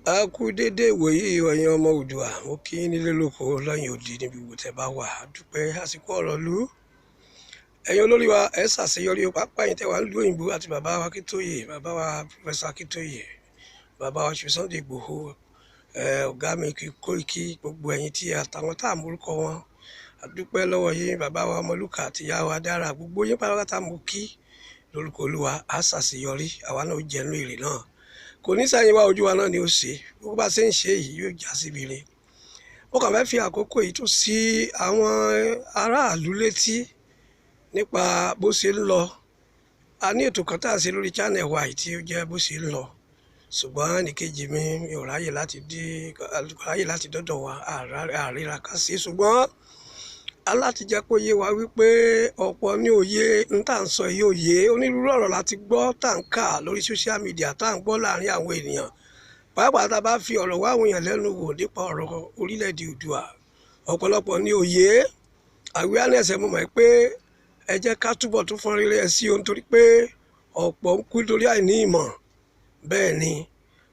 A kú dédé ìwòyí ẹ̀yin ọmọ Oòduà, mo kí yín nílé lóko lẹ́yìn odi níbi gbogbo tẹ́ bá wà. A dúpẹ́ àsìkò ọ̀rọ̀ lú. Ẹ̀yin olórí wa ẹ ṣàṣeyọrí pápá yìí tẹ́ wà ń lu òyìnbó àti bàbá wa Akíntóyè, bàbá wa Pọfẹ́sọ̀ Akíntóyè, bàbá wa Chief Sunday Igboho, ọ̀gá mi Koiki, gbogbo ẹ̀yin tí àtàwọn tá à mórúkọ wọn. A dúpẹ́ lọ́wọ́ yín, bàbá wa Ọmọlúkà àti ìyá wa Dára, gbogbo yín pátápátá mo kí lórúkọ Olúwa. A ṣàṣeyọrí, àwa náà ó jẹnu èrè náà. Kò ní sẹ́yìn wá ojú wa náà ni ó ṣe, bó bá ṣe ń ṣe yìí yóò já síbi rẹ̀. Mo kàn fẹ́ fi àkókò yìí tó sí àwọn aráàlú létí nípa bó ṣe ń lọ. A ní ètò kan tá à ń ṣe lórí channel wa yìí tí ó jẹ́ bó ṣe ń lọ, ṣùgbọ́n ẹnìkejì mi ò ráyè láti dọ́dọ̀ wa, àríra ká sí, ṣùgbọ́n aláti jẹ́ kó yé wa wípé ọ̀pọ̀ ní òye ń tà ń sọ yìí òye onírúurú ọ̀rọ̀ láti gbọ́ tá ń kà lórí social media tá ń gbọ́ láàrin àwọn ènìyàn, pàápàá tá a bá fi ọ̀rọ̀ wá àwọn èèyàn lẹ́nu wò nípa ọ̀rọ̀ orílẹ̀-èdè Oòduà. Ọ̀pọ̀lọpọ̀ ní òye awareness. Mo mọ̀ pé ẹ jẹ́ ká túbọ̀ tún fọ́n rere ẹ̀ sí ohun torí pé ọ̀pọ̀ ń kú torí àìní ìmọ̀. Bẹ́ẹ̀ ni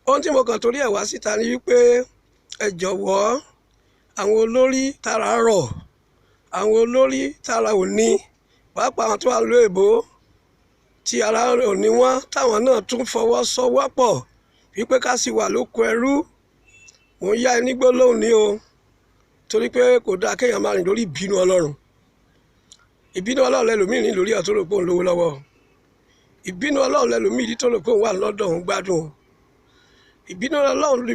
ohun tí mo kàn torí ẹ̀ wá síta ni wípé ẹ jọ̀wọ́ àwọn olórí tara rọ̀, àwọn olórí tara ò ní, pàápàá àwọn tó wà lóò èbó tí ara ò ní wọ́n, táwọn náà tún fọwọ́sowọ́pọ̀ wípé ká sì wà lóko ẹrú. Mo ń yá ẹni gbólóhùn ní o, torí pé kò dáa kéèyàn máa rìn lórí ìbínú Ọlọ́run. Ìbínú Ọlọ́run lẹ́lòmíì ní lórí ọ̀tún rò pé òun lówó lọ́wọ́. Ìbínú Ọlọ́run lẹ́lòmíì tó rò pé òun wà lọ́dọ̀ òun gbádùn. Ìbínú Ọlọ́run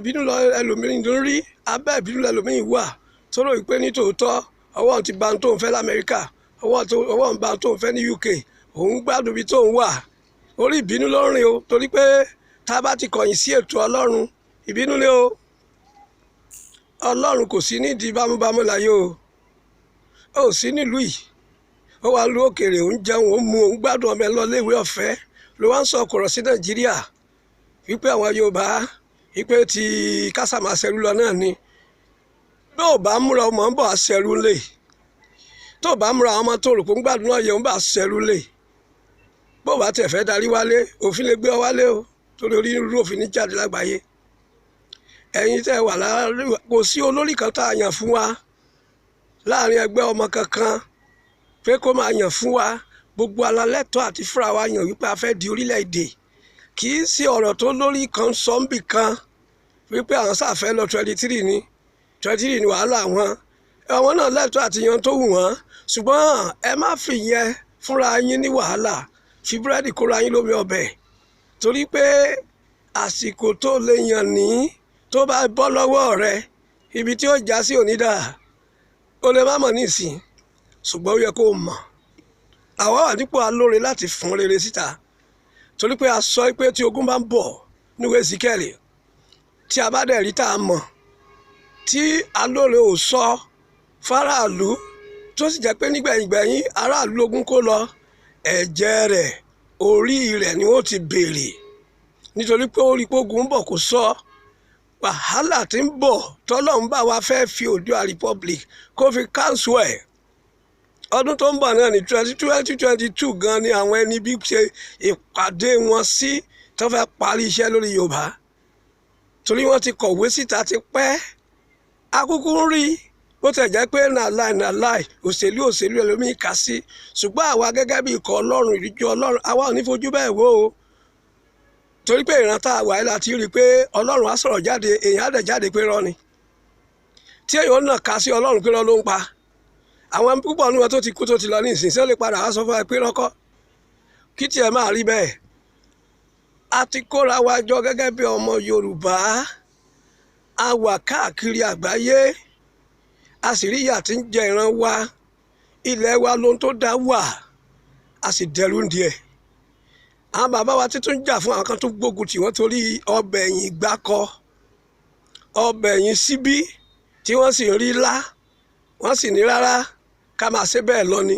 lẹ́lòmíì lórí abẹ́ ìbínú lẹ́lòmíì wà tó rò pé ní tòótọ́ ọwọ́ ti ba tó ń fẹ́ l'Amẹ́ríkà, ọwọ́ ń ba tó ń fẹ́ ní UK, òun gbádùn ibi tó ń wà. Orí ìbínú ló ń rìn o, torí pé tá a bá ti kọ̀yìn sí ètò Ọlọ́run, ìbínú ni o. Ọlọ́run kò sí nídìí bámúbámú láyé o. Ó sí nílùú yìí, ó wà lu òkèèrè, òun jẹun, òun mu, òun gbádùn ọmọ ẹ lọ léèwé ọ̀fẹ́, ló wá ń sọ ọkọ̀rọ̀ sí Nàìjíríà wípé àwọn Yorùbá wípé ti kásà máa ṣẹrú lọ náà ni. Bí ò bá múra ọmọ ń bọ̀ àṣẹrú lè, tó bá múra ọmọ tó rò pé ń gbádùn náà yẹ ń bá àṣẹrú lè. Bó bá tẹ̀ fẹ́ darí wálé, òfin lè gbé ọ wálé o, torí onírúurú òfin ní jáde lágbàáyé. Ẹ̀yin tẹ́ wà láàárín, kò sí olórí kan tá a yàn fún wa láàrin ẹgbẹ́ ọmọ kankan pé kó máa yàn fún wa. Gbogbo alálẹ́tọ̀ àti fúnra wa yàn wípé a fẹ́ di orílẹ̀-èdè. Kì í sí ọ̀rọ̀ tó lórí kan sọ́ńbì kan wípé àwọn sáfẹ́ lọ 23 ni 23 ni wàhálà wọn. Àwọn náà lẹ́tọ̀ àti yan tó wù wọ́n, ṣùgbọ́n ẹ má fi yẹn fúnra yín ní wàhálà, fi búrẹ́dì kóra yín lómi ọbẹ̀, torí pé àsìkò tó lè yàn ní tó bá bọ́ lọ́wọ́ rẹ, ibi tí ó já sí onídà ó lè má mọ̀ nísìn, ṣùgbọ́n ó yẹ kó mọ̀. Àwa wà nípò alóore láti fún rere síta, torí pé a sọ pé tí ogun bá ń bọ̀ níwèé Síkẹ́lì, tí a bá dẹ̀ rí tá a mọ̀, tí alóore ò sọ fáráàlú, tó sì jẹ́ pé nígbẹ̀yìngbẹ̀yìn aráàlú ogun kó lọ, ẹ̀jẹ̀ rẹ̀ orí rẹ̀ ni ó ti béèrè, nítorí pé ó rí pé ogun ń bọ̀ kó sọ. Wàhálà tí ń bọ̀ tọ́lọ́run bá wa fẹ́ fi Oòduà Republic kó fi káńsù ẹ̀. Ọdún tó ń bọ̀ náà ní 2022 gan ni àwọn ẹni bí ṣe ìpàdé wọn sí tó fẹ́ parí iṣẹ́ lórí Yorùbá, torí wọ́n ti kọ̀wé síta ti pẹ́. Akúkú ń rí bó tẹ̀ jẹ́ pé nàláì òṣèlú ẹlòmíì kà sí, ṣùgbọ́n àwa gẹ́gẹ́ bí ikọ̀ Ọlọ́run, ìríjú Ọlọ́run, àwa ò ní fojú bẹ́ẹ̀ wò ó, torí pé ìran tá a wà yìí láti rí i pé Ọlọ́run á sọ̀rọ̀ jáde, èèyàn á dẹ̀ jáde pé rọ́ ni. Tí èèyàn náà kà sí Ọlọ́run pé rọ́ ló ń pa. Àwọn púpọ̀ nínú wọn tó ti kú tó ti lọ ní ìsìn, ṣé ó lè padà wá sọ fún ẹ pé rọ́kọ́? Kí tiẹ̀ máa rí bẹ́ẹ̀. A ti kóra wa jọ gẹ́gẹ́ bí ọmọ Yorùbá, a wà káàkiri àgbáyé, a sì rí ìyà tí ń jẹ ìran wa, ilẹ̀ wa lóhun tó dá wà, a sì dẹrú ń díẹ̀. Àwọn bàbá wa títún jà fún àwọn kan tó gbógun tì wọ́n torí ọbẹ̀ ẹ̀yìn gbákọ, ọbẹ̀ ẹ̀yìn síbí, tí wọ́n sì ń rí lá, wọ́n sì ní rárá ká máa ṣe bẹ́ẹ̀ lọ ni.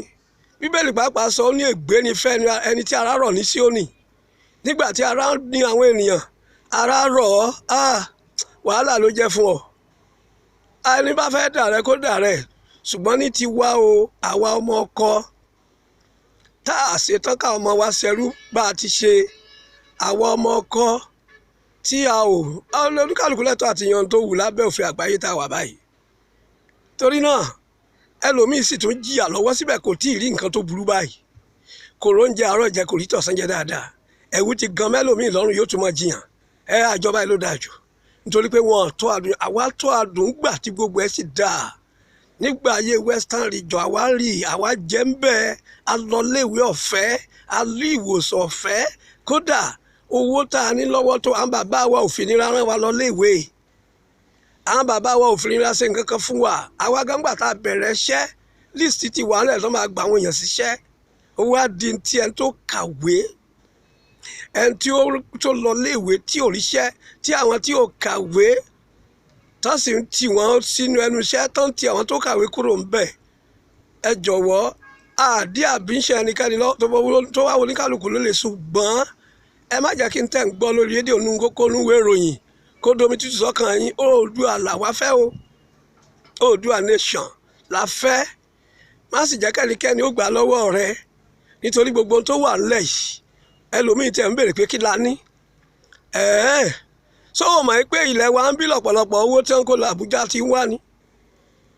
Bíbélì pàápàá sọ ó ní ègbé ni fẹ́ ẹni tí ara rọ̀ ní Síónì. Nígbà tí ara ní àwọn ènìyàn, ara rọ̀ ọ́, wàhálà ló jẹ́ fún ọ. Ẹni bá fẹ́ dà rẹ kó dà rẹ, ṣùgbọ́n ní ti wá o, àwa ọmọ ọkọ tá a ṣetán ká ọmọ wa ṣẹrú bá a ti ṣe, àwọn ọmọ ọkọ tí a ò oníkálukú lẹ́tọ̀ọ́ àti yan tó wù lábẹ́ òfin àgbáyé tá a wà báyìí. Torí náà ẹlòmíì sì tún jìyà lọ́wọ́ síbẹ̀ kò tí ì rí nǹkan tó burú báyìí, kò róúnjẹ àárọ̀ jẹ kò rí tọ̀sán jẹ dáadáa, ẹ̀wù ti gan mẹ́lòmíì lọ́rùn yóò tún mọ jiyàn àjọba yìí ló dáa jù nítorí pé wọn tó àdùn, àwa tó àdùn gbà tí gbogbo ẹ̀ sì dáa. Nígbà ayé Western Region àwa rí àwa jẹ́ ń bẹ́ẹ̀, a lọ léèwé ọ̀fẹ́, a lé ìwòsàn ọ̀fẹ́, kódà owó tá a ní lọ́wọ́ tó àwọn bàbá wa ò fi nira rán wa lọ léèwé, àwọn bàbá wa ò fi nira ṣe nǹkan kan fún wa. Àwa gángbà tá a bẹ̀rẹ̀ iṣẹ́ list ti wà nílẹ̀ tó máa gba àwọn èèyàn síṣẹ́, owó á di ti ẹni tó kàwé, ẹni tí ó lọ léèwé tí ò ríṣẹ́, tí àwọn tí ò kàwé tó sì ń tì wọ́n sínú ẹnu iṣẹ́ tó ń ti àwọn tó kàwé kúrò ń bẹ̀. Ẹ jọ̀wọ́ àdí àbí ń ṣe ẹnikẹ́ni tó wá oníkálukú ló lè, ṣùgbọ́n ẹ má jẹ́ kí n tẹ̀ ń gbọ́ lórí rédíò nínú kókó níwé ìròyìn kó domi tútù sọ́kàn yín. Oòduà làwa fẹ́ o, Oòduà nation la fẹ́. Má sì jẹ́ kẹ́nikẹ́ni ó gbà lọ́wọ́ rẹ nítorí gbogbo tó wà nílẹ̀ yìí ẹlòmíì tẹ̀ ń béèrè pé kí la ní. Sọ́wọ́n mọ̀ pé ilẹ̀ wa ń bí lọ́pọ̀lọpọ̀ owó tí wọ́n kó lọ Àbújá ti ń wá ní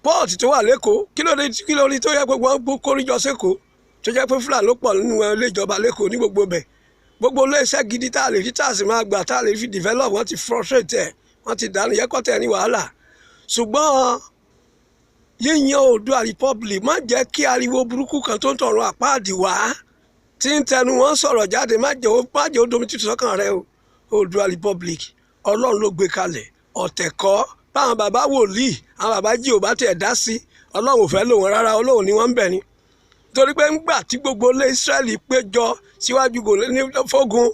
pọ́ọ̀tì tó wà lẹ́kọ̀ọ́. Kí ló dé tó yẹ gbogbo wọn kórìjọ sẹ́kọ̀ọ́ tó jẹ́ pé Fúlàní ló pọ̀ nínú ilé ìjọba lẹ́kọ̀ọ́ ní gbogbo bẹ̀. Gbogbo ilé iṣẹ́ gidi tá a lè rí tá a sì máa gbà tá a lè fi develop wọ́n ti frustrate ẹ̀, wọ́n ti dànù yẹ́kọ̀tẹ̀ ní wàhálà. Ṣùgbọ́n yíyan Oòduà Republic má jẹ́ kí ariwo burúkú kan tó ń tọrọ àpáàdì wá tí ń tẹnu wọn sọ̀rọ̀ jáde, má jẹ́ ó domi tútù sọ́kàn rẹ o. Oòduà Republic Ọlọ́run ló gbé kalẹ̀, ọ̀tẹ̀ kọ́. Báwọn bàbá wòlíì àwọn bàbá jí ò bá tẹ̀ dá sí, Ọlọ́run ò fẹ́ lò wọ́n rárá, Ọlọ́run ni wọ́n ń bẹ̀ ni. Torí pé ńgbà tí gbogbo ilé Ísírẹ́lì péjọ síwájú fógun,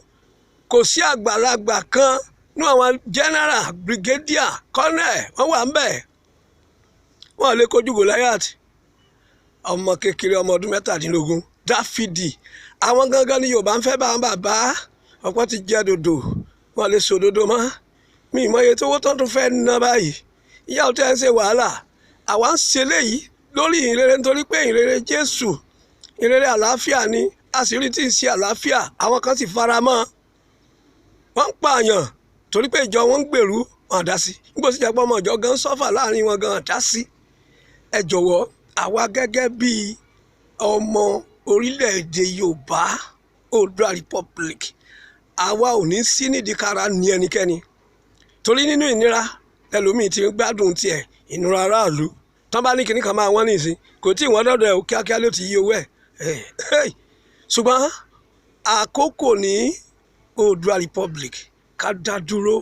kò sí àgbàlagbà kan ní àwọn general brigadier colonel wọ́n wà ń bẹ̀, wọ́n lè kojú Gòláyàtì. Ọmọ kékeré ọmọ ọdún 17 Dáfídì, àwọn gangan ni Yorùbá ń fẹ́ bá wọn bàbá. Ọ̀pọ̀ ti jẹ́ dòdò, wọ́n lè sòdodo mọ́. Mi ìmọ̀ iye tó wó tán tó fẹ́ ná báyìí. Ìyá ọ̀tẹ́ ń ṣe wàhálà, àwa ń ṣe léyìí lórí ìrere nítorí pé ìrere Jésù ìrere àlàáfíà ni, àṣírí tí ń ṣe àlàáfíà. Àwọn kan sì fara mọ́, wọ́n ń pààyàn torí pé ìjọ wọn ń gbèrú, wọn dá sí. Nígbà tí ìjọba ọmọ ìjọ gan sọ́fà láàrin wọn gan dá sí. Ẹ jọ̀wọ́ àwa gẹ́gẹ́ bíi ọmọ orílẹ̀-èdè Yorùbá Oòduà Republic, àwa ò ní sí nídìí kára ní ẹnikẹ́ni torí nínú ìnira ẹlòmíì ti ń gbádùn tiẹ̀, ìnira aráàlú tán bá ní kinní kan máa wọ́n nìsín kò tí ì wọ́n dọ́dọ̀ ẹ̀ kíákíá ló ti yí owó ẹ̀. Ṣùgbọ́n àkókò ní Oòduà Republic ká dá dúró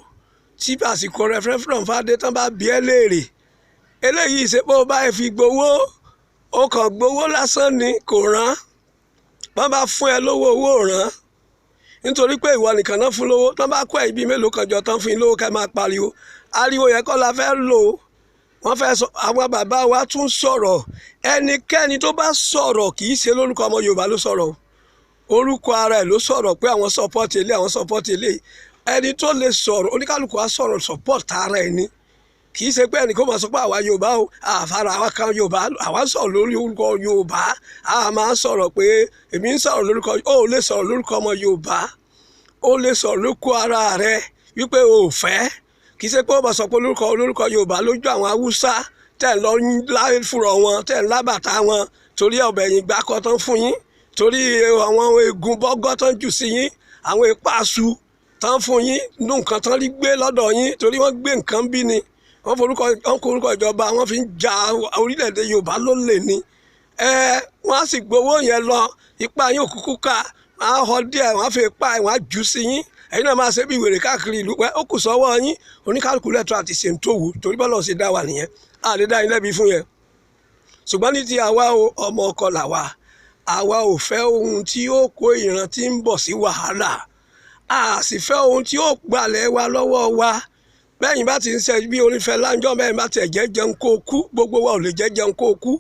tí àsìkò referendum fàdé tán bá bí ẹ léèrè. Eléyìí ṣe pé ó bá ẹ fi gbowó, ó kàn gbowó lásán ni, kò rán. Wọ́n bá fún ẹ lówó, owó rán nítorí pé ìwọ nìkan náà fún lówó. Tán bá kó ẹ̀ ibi mélòó kan jọ tán fún yín lówó ká máa pariwo. Ariwo yẹn kọ́ la fẹ́ lò. Wọ́n fẹ́ sọ, àwọn bàbá wa tún sọ̀rọ̀. Ẹnikẹ́ni tó bá sọ̀rọ̀ kì í ṣe lórúkọ ọmọ Yorùbá ló sọ̀rọ̀, orúkọ ara ẹ̀ ló sọ̀rọ̀ pé àwọn support ilé, àwọn support ilé. Ẹni tó lè sọ̀rọ̀ oníkálukú á sọ̀rọ̀ support ara ẹ̀ ni, kì í ṣe pé ẹnì kó máa sọ pé àwa Yorùbá o àfàrà àwa kan Yorùbá, àwa sọ̀rọ̀ lórí orúkọ Yorùbá. A máa sọ̀rọ̀ pé èmi ń sọ̀rọ̀ lórúkọ, ó lè sọ̀rọ̀ lórúkọ ọmọ Yorùbá, ó lè sọ̀rọ̀ lórúkọ ara rẹ̀ wípé o ò fẹ́. Kì í ṣe pé ó máa sọ pé olórúkọ Yorùbá lójú àwọn Haúsá tẹ̀ lọ láì fúrọ̀ wọn, tẹ̀ lábàtà wọn torí ọbẹ̀ yìí gbákọ́ tán fún yín, torí àwọn egun bọ́gọ́ tán jù sí yín, àwọn ìpàṣù tán fún yín, nú nǹkan tán rí gbé lọ́dọ̀ yín torí wọ́n gbé nǹkan bí ni. Wọ́n kó orúkọ ìjọba wọ́n fi ń ja orílẹ̀-èdè Yorùbá lólè ni. Wọ́n á sì gbowó yẹn lọ, ipá yín òkúkú ká, wọ́n á họ díẹ̀, wọ́n á fi ipá ẹ̀ wọ́n á jù sí yín. Ẹ̀yin náà máa ṣe bí wèrè káàkiri ìlú. Ó kù sọ́wọ́ yín, oníkálukú lẹ́tọ̀ọ́ àti ṣe ń tó wù torí bọ́lá ṣe dá wa nìyẹn. A lè dá yín lẹ́bi fún yẹn. Ṣùgbọ́n ní ti àwa ọmọ ọkọ làwa, àwa ò fẹ́ ohun tí yóò kó ìran tí ń bọ̀ sí wàhálà. A sì fẹ́ ohun tí yóò gbalẹ̀ wa lọ́wọ́ wa. Bẹ́yìn bá ti ń ṣe bí onífẹ́ láńjọ́ bẹ́ẹ̀ bá tẹ̀ jẹ́ jẹun kó kú, gbogbo wa ò lè jẹ́ jẹun kó kú.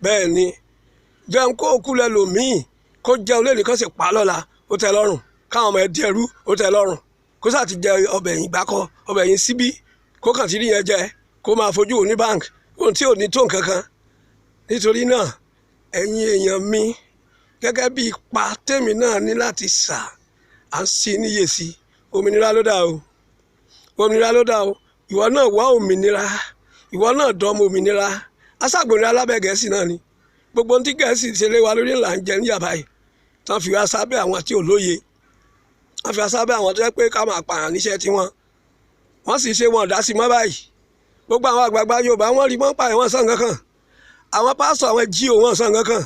Bẹ́ẹ̀ ni jẹun kó kú lẹ́lòmíì kó jẹun lé nìkan sì pa lọ́la ó tẹ́ lọ́rùn, káwọn ọmọ ẹ dẹrú ó tẹ́ lọ́rùn, kó sà ti jẹ ọbẹ̀ yìí gbákọ ọbẹ̀ yìí síbí kó kàn ti rí yẹn jẹ kó máa fojú òní báńkì ohun tí ò ní tó nǹkan kan. Nítorí náà ẹ̀yin èèyàn mi gẹ́gẹ́ bí ipa tèmi náà ní láti sà á sí níyèsí òmìnira ló dà o. òmìnira ló dá o ìwọ náà wá òmìnira ìwọ náà dọ́mọ òmìnira aṣàgbòmìnira lábẹ́ Gẹ̀ẹ́sì náà ni gbogbo ohun tí Gẹ̀ẹ́sì ṣe lé wa lórí ńlá ń jẹ ní yàrá yìí tán fi wá sábẹ́ àwọn tí ò lóye wọ́n fi wá sábẹ́ àwọn tó yẹ pé ká máa pààyàn níṣẹ́ tiwọn wọ́n sì ṣe wọn dá sí mọ́ báyìí gbogbo àwọn àgbààgbà Yorùbá wọ́n rí wọ́n pààyàn wọn sàn kankan àwọn pásítọ̀ àwọn jíò wọn sàn kankan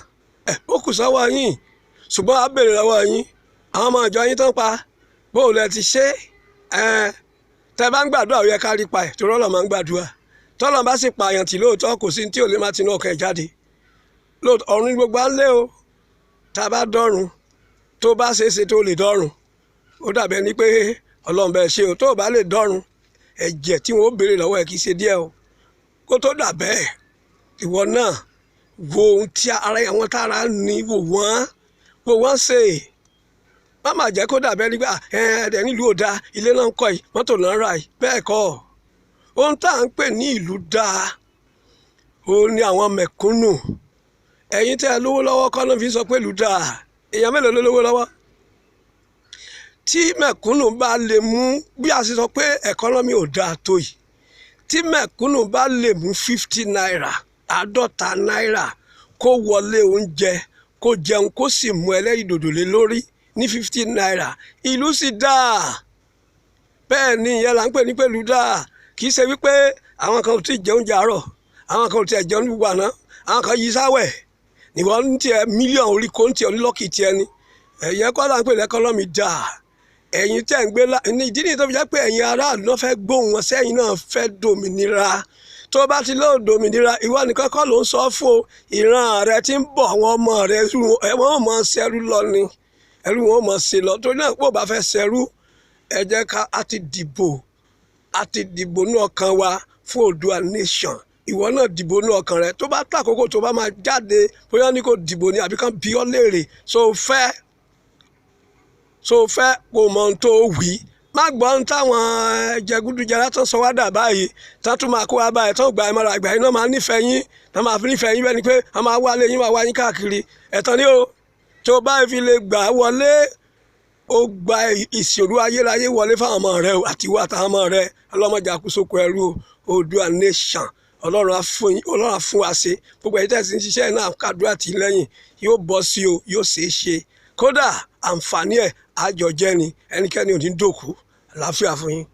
ó kù sọ́wọ́ yín ṣùgbọ́n a béèrè lọ́wọ́ yín àwọn ọmọ ìjọ yín tán pa bóò lẹ ti ṣe tẹ bá ń gbàdúrà ó yẹ ká rí pa ẹ̀ torí Ọlọ́run máa ń gbàdúrà tọ́lọ́run bá sì pààyàn tì lóòótọ́ kò sí tí ò lè má tinú ọkàn ẹ̀ jáde ọ̀run gbogbo á lé o tá a bá dọ́run tó bá ṣeé ṣe tó lè dọ́run ó dàbẹ̀ ni pé Ọlọ́run bẹ́ẹ̀ ṣe o tó bá lè dọ́run ẹ̀jẹ̀ tí wọ́n ó béèrè lọ́wọ́ ẹ̀ kì í ṣe díẹ̀ o kó tó dà bẹ́ẹ̀ ìwọ náà wo ohun tí ara àwọn tára ní wò wọ́n ṣe má má jẹ́ kó dàbẹ́ nígbà ẹ̀ẹ́dẹ̀ nílùú òda ilé náà ń kọ́ yìí mọ́tò náà ń ra yìí bẹ́ẹ̀ kọ́ ohun tá à ń pè ní ìlú dáa òun ni àwọn mẹ̀kúnnù ẹ̀yin tẹ́ ẹ lówó lọ́wọ́ kọ́ ló fi sọ pé ìlú dáa èèyàn mélòó ló lówó lọ́wọ́ tí mẹ̀kúnnù bá lè mú bí a ṣe sọ pé ẹ̀kọ́nọ́mì ò dáa tó yìí tí mẹ̀kúnnù bá lè mú 50 náírà 50 náírà kó wọlé oúnjẹ kó jẹun kó sì mú ẹlẹ́rìndòdò lé lórí ní 50 náírà ìlú sì dáa bẹ́ẹ̀ ni ìyẹn là ń pè ní pẹ̀lú dáa kì í ṣe wípé àwọn kan ò tí ì jẹ oúnjẹ àárọ̀ àwọn kan ò tí ì jẹun gbogbo àná àwọn kan yí sáwẹ̀ níwọ̀n ní tiẹ̀ mílíọ̀nù orí kò ń tiẹ̀ onílọ́kì tiẹ̀ ni ẹ̀yẹ kọ́ là ń pè lẹ́kọ́nọ́mì dáa ẹ̀yin tẹ̀ ń gbé ìdí nìyí tó fi jẹ́ pé ẹ̀yin aráàlú náà fẹ́ gbóhùn wọn sẹ́yìn náà fẹ́ dòmìnira tó bá ti lóò dòmìnira ìwọ nìkan kọ́ ló ń sọ fún ìran rẹ tí ń bọ̀ àwọn ọmọ rẹ wọ́n mọ̀ ṣẹ́rú lọ ni ẹrú wọn mọ̀ sí lọ torí náà pò bá fẹ́ ṣẹ́rú ẹ jẹ́ ká a ti dìbò ní ọkàn wa fún Oòduà nation ìwọ náà dìbò ní ọkàn rẹ tó bá tàkókò tó bá máa jáde bóyá ní kò dìbò ní àbí kan bí ọ léèrè so fẹ́ kó mọ ohun tó wí má gbọ́ ohun táwọn jẹgúdújẹrá tó sọ wá dà báyìí tó tún máa kó wa báyìí tó gba ìmọ̀ràn àgbà yìí náà máa nífẹ̀ẹ́ yín náà máa fi nífẹ̀ẹ́ yín bẹ́ẹ̀ ni pé a máa wá lé yín máa wá yín káàkiri ẹ̀tàn ni o tó bá fi lè gbà wọlé ó gba ìṣòro ayérayé wọlé fáwọn ọmọ rẹ àti ìwà àtàwọn ọmọ rẹ ọlọ́mọdé àkóso ẹrú Oòduà nation Ọlọ́run á fún wa ṣe gbogbo ẹ̀yin tẹ̀sí ń ṣiṣẹ́ náà kàdúrà tì lẹ́yìn yóò bọ́ sí o yóò ṣeé ṣe kódà àǹfààní ẹ̀ àjọjẹ́ ni ẹnikẹ́ni ò ní dòkú àlàáfíà fún yín.